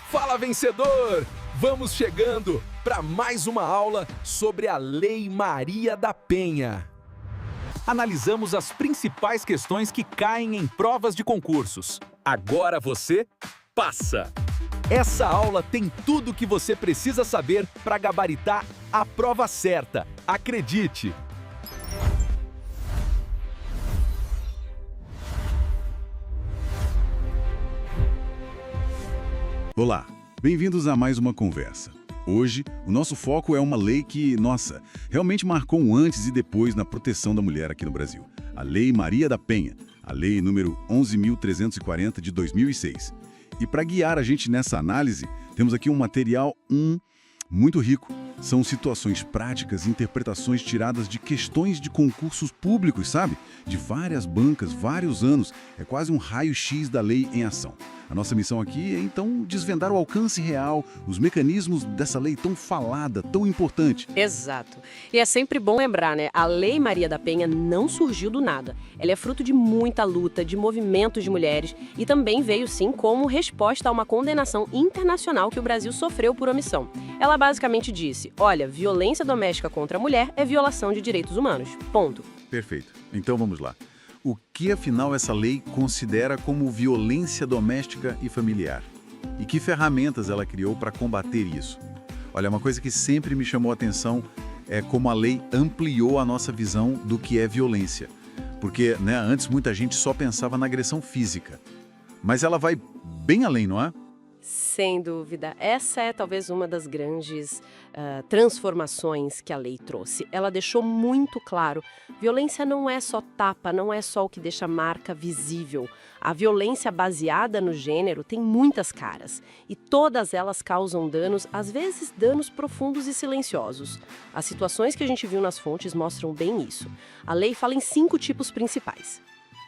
Fala, vencedor! Vamos chegando para mais uma aula sobre a Lei Maria da Penha. Analisamos as principais questões que caem em provas de concursos. Agora você passa! Essa aula tem tudo o que você precisa saber para gabaritar a prova certa. Acredite! Olá, bem-vindos a mais uma conversa. Hoje, o nosso foco é uma lei que, nossa, realmente marcou um antes e depois na proteção da mulher aqui no Brasil. A Lei Maria da Penha, a lei número 11.340 de 2006. E para guiar a gente nessa análise, temos aqui um material muito rico. São situações práticas, interpretações tiradas de questões de concursos públicos, sabe? De várias bancas, vários anos. É quase um raio-x da lei em ação. A nossa missão aqui é, então, desvendar o alcance real, os mecanismos dessa lei tão falada, tão importante. Exato. E é sempre bom lembrar, né? A Lei Maria da Penha não surgiu do nada. Ela é fruto de muita luta, de movimentos de mulheres e também veio, sim, como resposta a uma condenação internacional que o Brasil sofreu por omissão. Ela basicamente disse, olha, violência doméstica contra a mulher é violação de direitos humanos. Ponto. Perfeito. Então vamos lá. O que, afinal, essa lei considera como violência doméstica e familiar? E que ferramentas ela criou para combater isso? Olha, uma coisa que sempre me chamou a atenção é como a lei ampliou a nossa visão do que é violência. Porque, né, antes muita gente só pensava na agressão física. Mas ela vai bem além, não é? Sem dúvida. Essa é talvez uma das grandes transformações que a lei trouxe. Ela deixou muito claro, violência não é só tapa, não é só o que deixa a marca visível. A violência baseada no gênero tem muitas caras e todas elas causam danos, às vezes danos profundos e silenciosos. As situações que a gente viu nas fontes mostram bem isso. A lei fala em 5 tipos principais.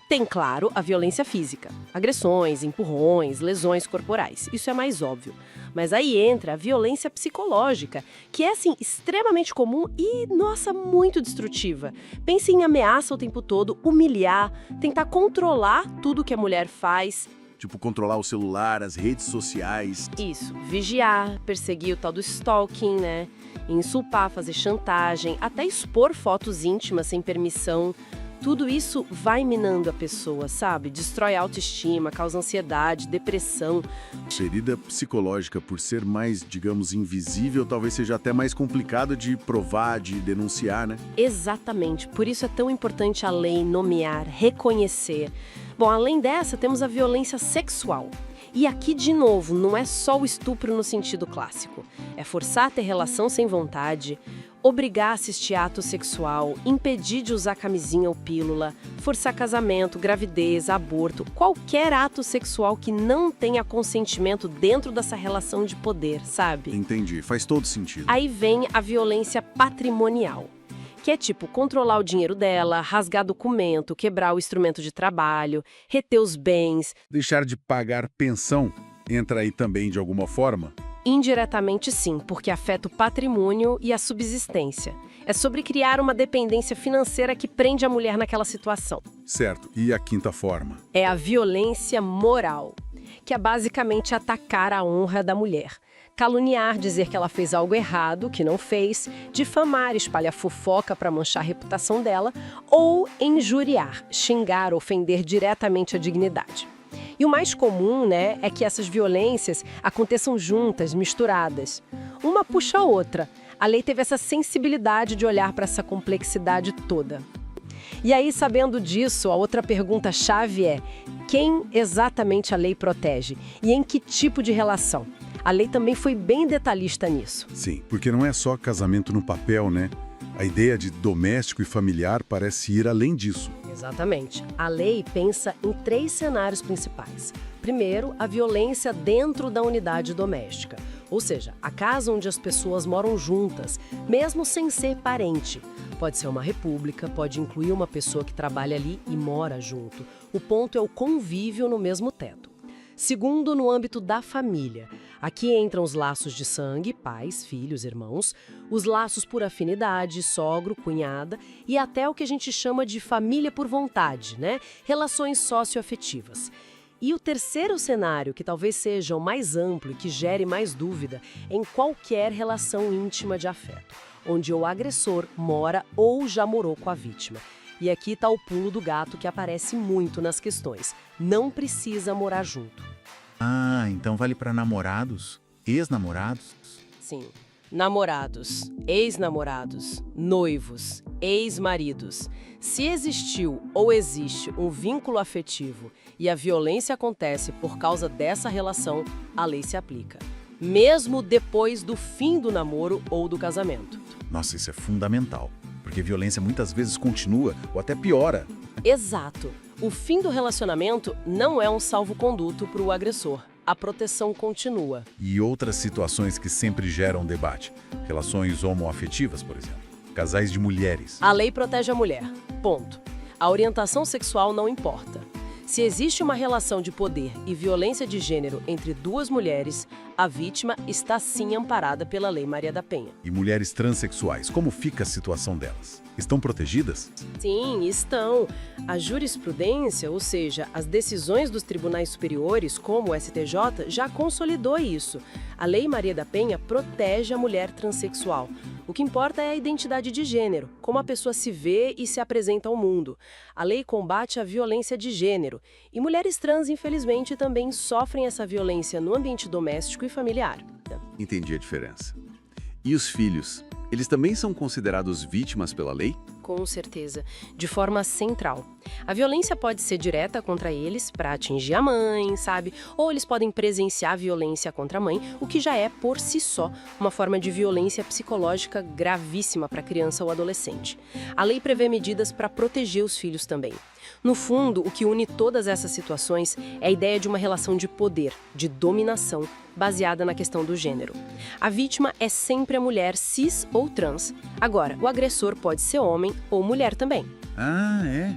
Tem, claro, a violência física. Agressões, empurrões, lesões corporais. Isso é mais óbvio. Mas aí entra a violência psicológica, que é, assim, extremamente comum e, nossa, muito destrutiva. Pense em ameaça o tempo todo, humilhar, tentar controlar tudo que a mulher faz. Tipo, controlar o celular, as redes sociais. Isso, vigiar, perseguir o tal do stalking, né? Insultar, fazer chantagem, até expor fotos íntimas sem permissão. Tudo isso vai minando a pessoa, sabe? Destrói a autoestima, causa ansiedade, depressão. Ferida psicológica, por ser mais, digamos, invisível, talvez seja até mais complicado de provar, de denunciar, né? Exatamente. Por isso é tão importante a lei nomear, reconhecer. Bom, além dessa, temos a violência sexual. E aqui, de novo, não é só o estupro no sentido clássico. É forçar a ter relação sem vontade, obrigar a assistir ato sexual, impedir de usar camisinha ou pílula, forçar casamento, gravidez, aborto, qualquer ato sexual que não tenha consentimento dentro dessa relação de poder, sabe? Entendi, faz todo sentido. Aí vem a violência patrimonial, que é tipo controlar o dinheiro dela, rasgar documento, quebrar o instrumento de trabalho, reter os bens. Deixar de pagar pensão entra aí também de alguma forma? Indiretamente sim, porque afeta o patrimônio e a subsistência. É sobre criar uma dependência financeira que prende a mulher naquela situação. Certo. E a quinta forma? É a violência moral, que é basicamente atacar a honra da mulher. Caluniar, dizer que ela fez algo errado, que não fez, difamar, espalhar fofoca para manchar a reputação dela, ou injuriar, xingar, ofender diretamente a dignidade. E o mais comum, né, é que essas violências aconteçam juntas, misturadas. Uma puxa a outra. A lei teve essa sensibilidade de olhar para essa complexidade toda. E aí, sabendo disso, a outra pergunta-chave é: quem exatamente a lei protege? E em que tipo de relação? A lei também foi bem detalhista nisso. Sim, porque não é só casamento no papel, né? A ideia de doméstico e familiar parece ir além disso. Exatamente. A lei pensa em 3 cenários principais. Primeiro, a violência dentro da unidade doméstica, ou seja, a casa onde as pessoas moram juntas, mesmo sem ser parente. Pode ser uma república, pode incluir uma pessoa que trabalha ali e mora junto. O ponto é o convívio no mesmo teto. Segundo, no âmbito da família. Aqui entram os laços de sangue, pais, filhos, irmãos, os laços por afinidade, sogro, cunhada e até o que a gente chama de família por vontade, né? Relações socioafetivas. E o terceiro cenário, que talvez seja o mais amplo e que gere mais dúvida, é em qualquer relação íntima de afeto, onde o agressor mora ou já morou com a vítima. E aqui está o pulo do gato que aparece muito nas questões. Não precisa morar junto. Ah, então vale para namorados, ex-namorados? Sim. Namorados, ex-namorados, noivos, ex-maridos. Se existiu ou existe um vínculo afetivo e a violência acontece por causa dessa relação, a lei se aplica. Mesmo depois do fim do namoro ou do casamento. Nossa, isso é fundamental, porque violência muitas vezes continua ou até piora. Exato. O fim do relacionamento não é um salvo-conduto para o agressor. A proteção continua. E outras situações que sempre geram debate. Relações homoafetivas, por exemplo. Casais de mulheres. A lei protege a mulher. Ponto. A orientação sexual não importa. Se existe uma relação de poder e violência de gênero entre duas mulheres, a vítima está sim amparada pela Lei Maria da Penha. E mulheres transexuais, como fica a situação delas? Estão protegidas? Sim, estão. A jurisprudência, ou seja, as decisões dos tribunais superiores, como o STJ, já consolidou isso. A Lei Maria da Penha protege a mulher transexual. O que importa é a identidade de gênero, como a pessoa se vê e se apresenta ao mundo. A lei combate a violência de gênero. E mulheres trans, infelizmente, também sofrem essa violência no ambiente doméstico e familiar. Entendi a diferença. E os filhos? Eles também são considerados vítimas pela lei? Com certeza, de forma central. A violência pode ser direta contra eles para atingir a mãe, sabe? Ou eles podem presenciar violência contra a mãe, o que já é, por si só, uma forma de violência psicológica gravíssima para a criança ou adolescente. A lei prevê medidas para proteger os filhos também. No fundo, o que une todas essas situações é a ideia de uma relação de poder, de dominação, baseada na questão do gênero. A vítima é sempre a mulher cis ou trans. Agora, o agressor pode ser homem ou mulher também. Ah, é?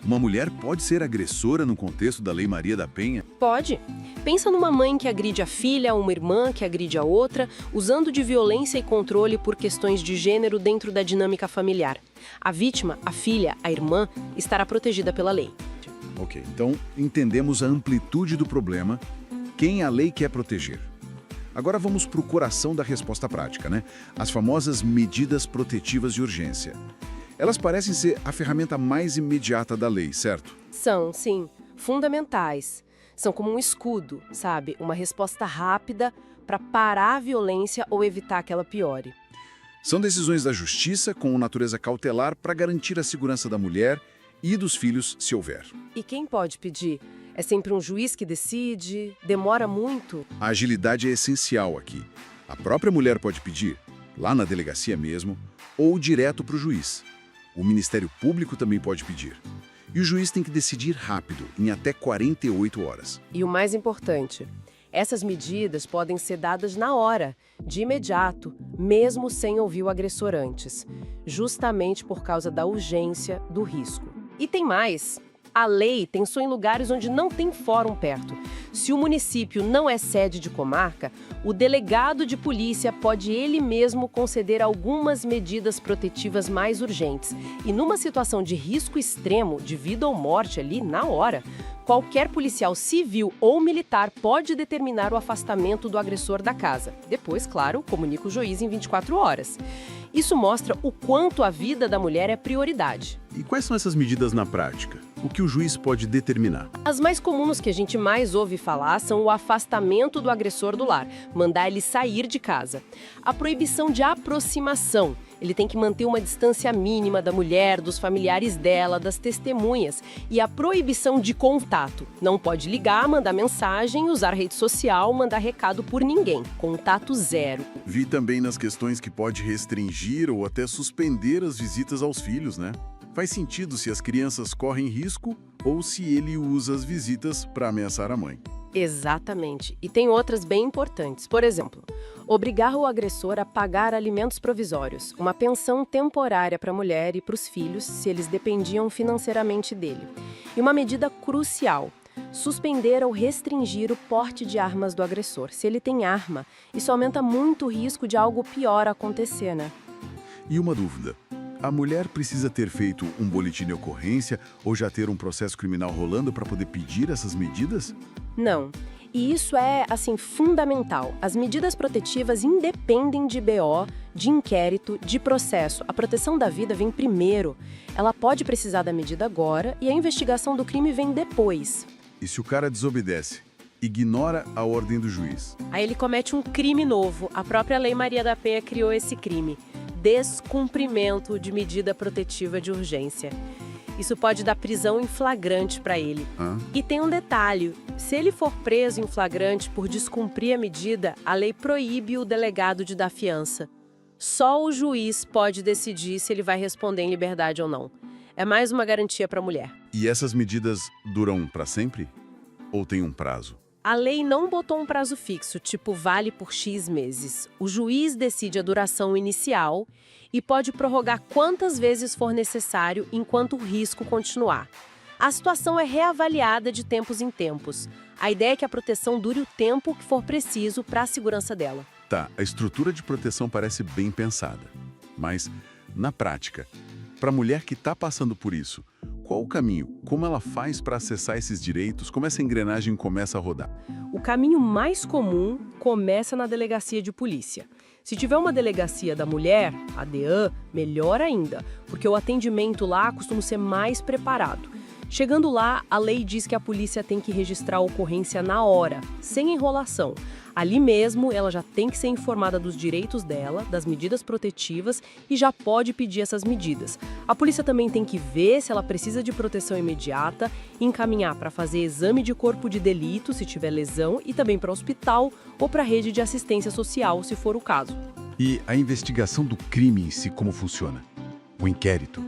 Uma mulher pode ser agressora no contexto da Lei Maria da Penha? Pode. Pensa numa mãe que agride a filha, uma irmã que agride a outra, usando de violência e controle por questões de gênero dentro da dinâmica familiar. A vítima, a filha, a irmã, estará protegida pela lei. Ok, então entendemos a amplitude do problema, quem a lei quer proteger. Agora vamos para o coração da resposta prática, né? As famosas medidas protetivas de urgência. Elas parecem ser a ferramenta mais imediata da lei, certo? São, sim, fundamentais. São como um escudo, sabe? Uma resposta rápida para parar a violência ou evitar que ela piore. São decisões da justiça com natureza cautelar para garantir a segurança da mulher e dos filhos, se houver. E quem pode pedir? É sempre um juiz que decide? Demora muito? A agilidade é essencial aqui. A própria mulher pode pedir, lá na delegacia mesmo, ou direto para o juiz. O Ministério Público também pode pedir. E o juiz tem que decidir rápido, em até 48 horas. E o mais importante, essas medidas podem ser dadas na hora, de imediato, mesmo sem ouvir o agressor antes, justamente por causa da urgência do risco. E tem mais. A lei pensou em lugares onde não tem fórum perto. Se o município não é sede de comarca, o delegado de polícia pode ele mesmo conceder algumas medidas protetivas mais urgentes. E numa situação de risco extremo, de vida ou morte ali, na hora, qualquer policial civil ou militar pode determinar o afastamento do agressor da casa. Depois, claro, comunica o juiz em 24 horas. Isso mostra o quanto a vida da mulher é prioridade. E quais são essas medidas na prática? O que o juiz pode determinar? As mais comuns que a gente mais ouve falar são o afastamento do agressor do lar, mandar ele sair de casa. A proibição de aproximação. Ele tem que manter uma distância mínima da mulher, dos familiares dela, das testemunhas. E a proibição de contato. Não pode ligar, mandar mensagem, usar rede social, mandar recado por ninguém. Contato zero. Vi também nas questões que pode restringir ou até suspender as visitas aos filhos, né? Faz sentido se as crianças correm risco ou se ele usa as visitas para ameaçar a mãe. Exatamente. E tem outras bem importantes. Por exemplo, obrigar o agressor a pagar alimentos provisórios, uma pensão temporária para a mulher e para os filhos, se eles dependiam financeiramente dele. E uma medida crucial, suspender ou restringir o porte de armas do agressor. Se ele tem arma, isso aumenta muito o risco de algo pior acontecer, né? E uma dúvida. a mulher precisa ter feito um boletim de ocorrência ou já ter um processo criminal rolando para poder pedir essas medidas? Não. E isso é, assim, fundamental. As medidas protetivas independem de BO, de inquérito, de processo. A proteção da vida vem primeiro. Ela pode precisar da medida agora e a investigação do crime vem depois. E se o cara desobedece, ignora a ordem do juiz? Aí ele comete um crime novo. A própria Lei Maria da Penha criou esse crime: descumprimento de medida protetiva de urgência. Isso pode dar prisão em flagrante para ele. E tem um detalhe: se ele for preso em flagrante por descumprir a medida, a lei proíbe o delegado de dar fiança. Só o juiz pode decidir se ele vai responder em liberdade ou não. É mais uma garantia para a mulher. E essas medidas duram para sempre? Ou tem um prazo? A lei não botou um prazo fixo, tipo vale por X meses. O juiz decide a duração inicial e pode prorrogar quantas vezes for necessário enquanto o risco continuar. A situação é reavaliada de tempos em tempos. A ideia é que a proteção dure o tempo que for preciso para a segurança dela. Tá, a estrutura de proteção parece bem pensada. Mas, na prática, para a mulher que está passando por isso, qual o caminho? Como ela faz para acessar esses direitos? Como essa engrenagem começa a rodar? O caminho mais comum começa na delegacia de polícia. Se tiver uma delegacia da mulher, a DEAN, melhor ainda, porque o atendimento lá costuma ser mais preparado. Chegando lá, a lei diz que a polícia tem que registrar a ocorrência na hora, sem enrolação. Ali mesmo, ela já tem que ser informada dos direitos dela, das medidas protetivas e já pode pedir essas medidas. A polícia também tem que ver se ela precisa de proteção imediata, encaminhar para fazer exame de corpo de delito, se tiver lesão, e também para o hospital ou para a rede de assistência social, se for o caso. E a investigação do crime em si, como funciona? O inquérito?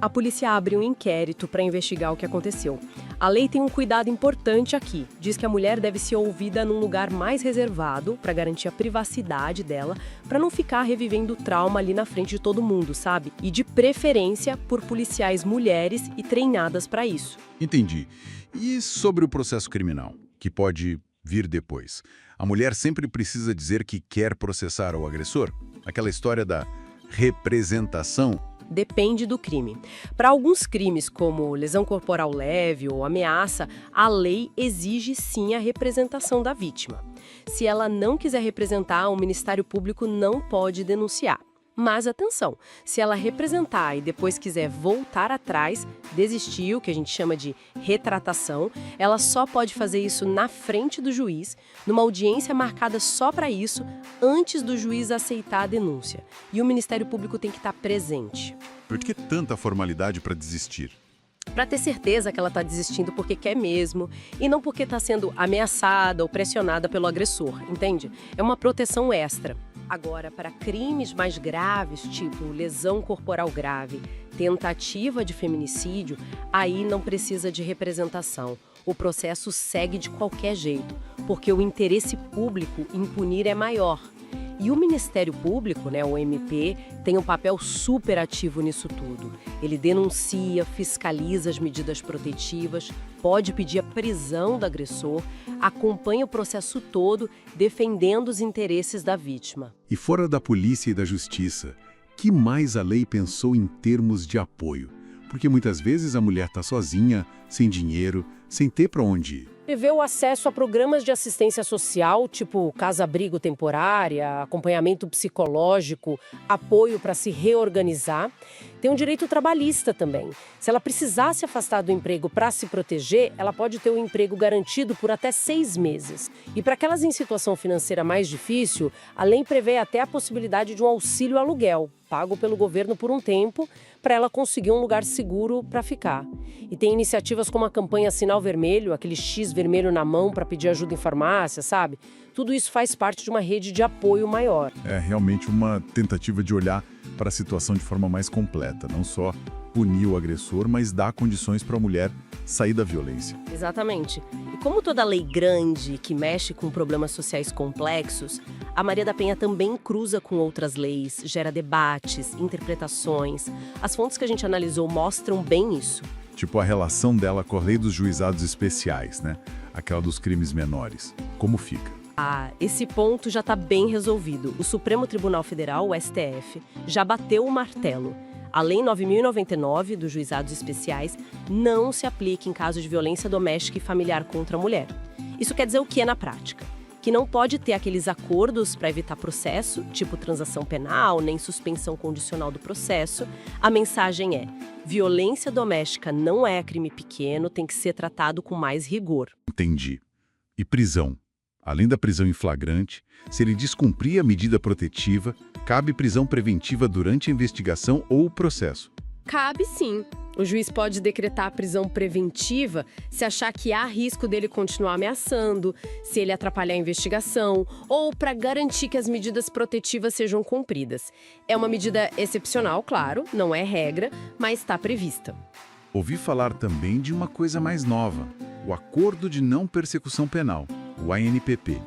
A polícia abre um inquérito para investigar o que aconteceu. A lei tem um cuidado importante aqui. Diz que a mulher deve ser ouvida num lugar mais reservado para garantir a privacidade dela, para não ficar revivendo o trauma ali na frente de todo mundo, sabe? E de preferência por policiais mulheres e treinadas para isso. Entendi. E sobre o processo criminal, que pode vir depois? A mulher sempre precisa dizer que quer processar o agressor? Aquela história da representação? Depende do crime. Para alguns crimes, como lesão corporal leve ou ameaça, a lei exige sim a representação da vítima. Se ela não quiser representar, o Ministério Público não pode denunciar. Mas atenção, se ela representar e depois quiser voltar atrás, desistir, o que a gente chama de retratação, ela só pode fazer isso na frente do juiz, numa audiência marcada só para isso, antes do juiz aceitar a denúncia. E o Ministério Público tem que estar presente. Por que tanta formalidade para desistir? Para ter certeza que ela está desistindo porque quer mesmo e não porque está sendo ameaçada ou pressionada pelo agressor, entende? É uma proteção extra. Agora, para crimes mais graves, tipo lesão corporal grave, tentativa de feminicídio, aí não precisa de representação. O processo segue de qualquer jeito, porque o interesse público em punir é maior. E o Ministério Público, o MP, tem um papel super ativo nisso tudo. Ele denuncia, fiscaliza as medidas protetivas, pode pedir a prisão do agressor, acompanha o processo todo, defendendo os interesses da vítima. E fora da polícia e da justiça, que mais a lei pensou em termos de apoio? Porque muitas vezes a mulher está sozinha, sem dinheiro, sem ter para onde ir. Prevê o acesso a programas de assistência social, tipo casa-abrigo temporária, acompanhamento psicológico, apoio para se reorganizar. Tem um direito trabalhista também. Se ela precisar se afastar do emprego para se proteger, ela pode ter um emprego garantido por até 6 meses. E para aquelas em situação financeira mais difícil, a lei prevê até a possibilidade de um auxílio aluguel, pago pelo governo por um tempo, para ela conseguir um lugar seguro para ficar. E tem iniciativas como a campanha Sinal Vermelho, aquele X vermelho na mão para pedir ajuda em farmácia, sabe? Tudo isso faz parte de uma rede de apoio maior. É realmente uma tentativa de olhar para a situação de forma mais completa, não só punir o agressor, mas dar condições para a mulher sair da violência. Exatamente. E como toda lei grande que mexe com problemas sociais complexos, a Maria da Penha também cruza com outras leis, gera debates, interpretações. As fontes que a gente analisou mostram bem isso. Tipo a relação dela com a lei dos juizados especiais, né? Aquela dos crimes menores. Como fica? Esse ponto já está bem resolvido. O Supremo Tribunal Federal, o STF, já bateu o martelo. A Lei 9.099 dos Juizados Especiais não se aplica em caso de violência doméstica e familiar contra a mulher. Isso quer dizer o que na prática? Que não pode ter aqueles acordos para evitar processo, tipo transação penal, nem suspensão condicional do processo. A mensagem é: violência doméstica não é crime pequeno, tem que ser tratado com mais rigor. Entendi. E prisão? Além da prisão em flagrante, se ele descumprir a medida protetiva, cabe prisão preventiva durante a investigação ou o processo. Cabe sim. O juiz pode decretar a prisão preventiva se achar que há risco dele continuar ameaçando, se ele atrapalhar a investigação ou para garantir que as medidas protetivas sejam cumpridas. É uma medida excepcional, claro, não é regra, mas está prevista. Ouvi falar também de uma coisa mais nova, o Acordo de Não Persecução Penal, o ANPP.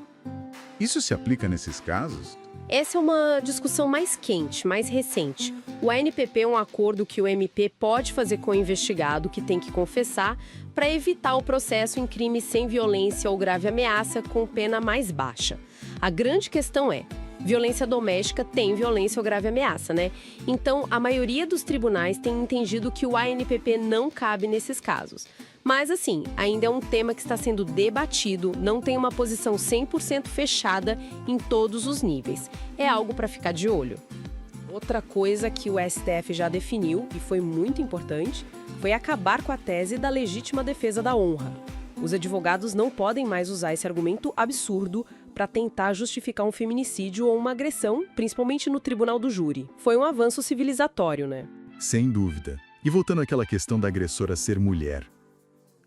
Isso se aplica nesses casos? Essa é uma discussão mais quente, mais recente. O ANPP é um acordo que o MP pode fazer com o investigado, que tem que confessar, para evitar o processo em crime sem violência ou grave ameaça com pena mais baixa. A grande questão é: violência doméstica tem violência ou grave ameaça, né? Então, a maioria dos tribunais tem entendido que o ANPP não cabe nesses casos. Mas, assim, ainda é um tema que está sendo debatido, não tem uma posição 100% fechada em todos os níveis. É algo para ficar de olho. Outra coisa que o STF já definiu, e foi muito importante, foi acabar com a tese da legítima defesa da honra. Os advogados não podem mais usar esse argumento absurdo para tentar justificar um feminicídio ou uma agressão, principalmente no tribunal do júri. Foi um avanço civilizatório, né? Sem dúvida. E voltando àquela questão da agressora ser mulher,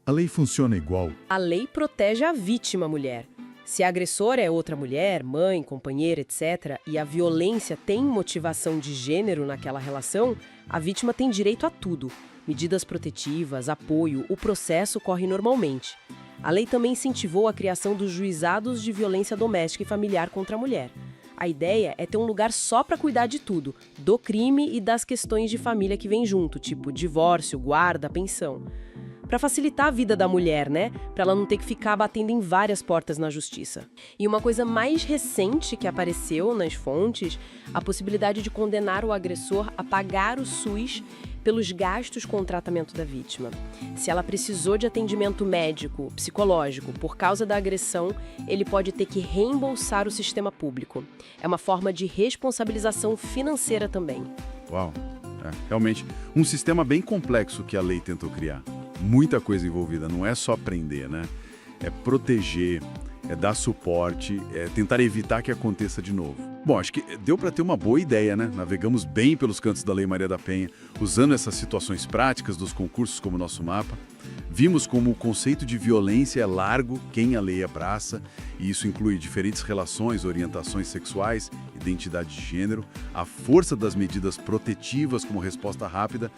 a lei funciona igual? A lei protege a vítima mulher. Se a agressora é outra mulher, mãe, companheira, etc., e a violência tem motivação de gênero naquela relação, a vítima tem direito a tudo. Medidas protetivas, apoio, o processo corre normalmente. A lei também incentivou a criação dos juizados de violência doméstica e familiar contra a mulher. A ideia é ter um lugar só para cuidar de tudo, do crime e das questões de família que vem junto, tipo divórcio, guarda, pensão. Para facilitar a vida da mulher, né? Para ela não ter que ficar batendo em várias portas na justiça. E uma coisa mais recente que apareceu nas fontes, a possibilidade de condenar o agressor a pagar o SUS pelos gastos com o tratamento da vítima. Se ela precisou de atendimento médico, psicológico, por causa da agressão, ele pode ter que reembolsar o sistema público. É uma forma de responsabilização financeira também. Uau, realmente um sistema bem complexo que a lei tentou criar. Muita coisa envolvida, não é só prender, né? É proteger, é dar suporte, é tentar evitar que aconteça de novo. Bom, acho que deu para ter uma boa ideia, né? Navegamos bem pelos cantos da Lei Maria da Penha, usando essas situações práticas dos concursos como nosso mapa. Vimos como o conceito de violência é largo, quem a lei abraça, e isso inclui diferentes relações, orientações sexuais, identidade de gênero, a força das medidas protetivas como resposta rápida,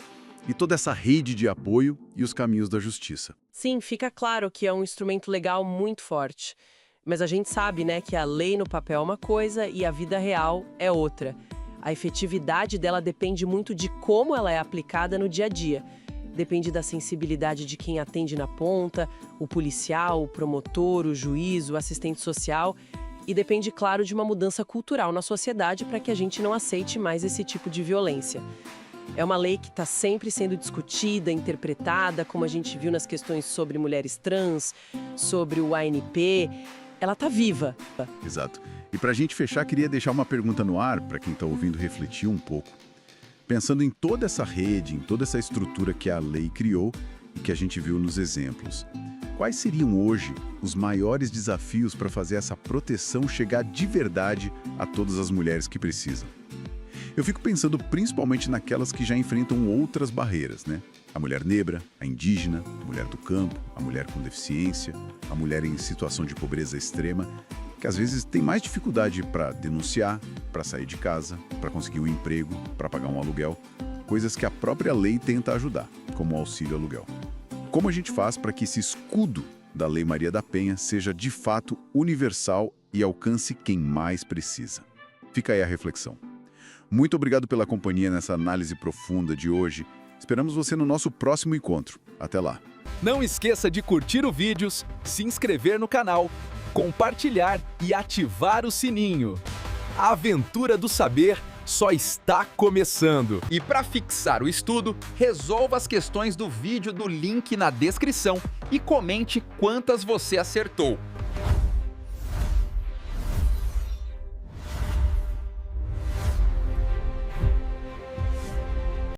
e toda essa rede de apoio e os caminhos da justiça. Sim, fica claro que é um instrumento legal muito forte. Mas a gente sabe, né, que a lei no papel é uma coisa e a vida real é outra. A efetividade dela depende muito de como ela é aplicada no dia a dia. Depende da sensibilidade de quem atende na ponta, o policial, o promotor, o juiz, o assistente social. E depende, claro, de uma mudança cultural na sociedade para que a gente não aceite mais esse tipo de violência. É uma lei que está sempre sendo discutida, interpretada, como a gente viu nas questões sobre mulheres trans, sobre o ANP. Ela está viva. Exato. E para a gente fechar, queria deixar uma pergunta no ar, para quem está ouvindo refletir um pouco. Pensando em toda essa rede, em toda essa estrutura que a lei criou e que a gente viu nos exemplos, quais seriam hoje os maiores desafios para fazer essa proteção chegar de verdade a todas as mulheres que precisam? Eu fico pensando principalmente naquelas que já enfrentam outras barreiras, né? A mulher negra, a indígena, a mulher do campo, a mulher com deficiência, a mulher em situação de pobreza extrema, que às vezes tem mais dificuldade para denunciar, para sair de casa, para conseguir um emprego, para pagar um aluguel, coisas que a própria lei tenta ajudar, como o auxílio aluguel. Como a gente faz para que esse escudo da Lei Maria da Penha seja de fato universal e alcance quem mais precisa? Fica aí a reflexão. Muito obrigado pela companhia nessa análise profunda de hoje. Esperamos você no nosso próximo encontro. Até lá. Não esqueça de curtir o vídeo, se inscrever no canal, compartilhar e ativar o sininho. A aventura do saber só está começando. E para fixar o estudo, resolva as questões do vídeo do link na descrição e comente quantas você acertou.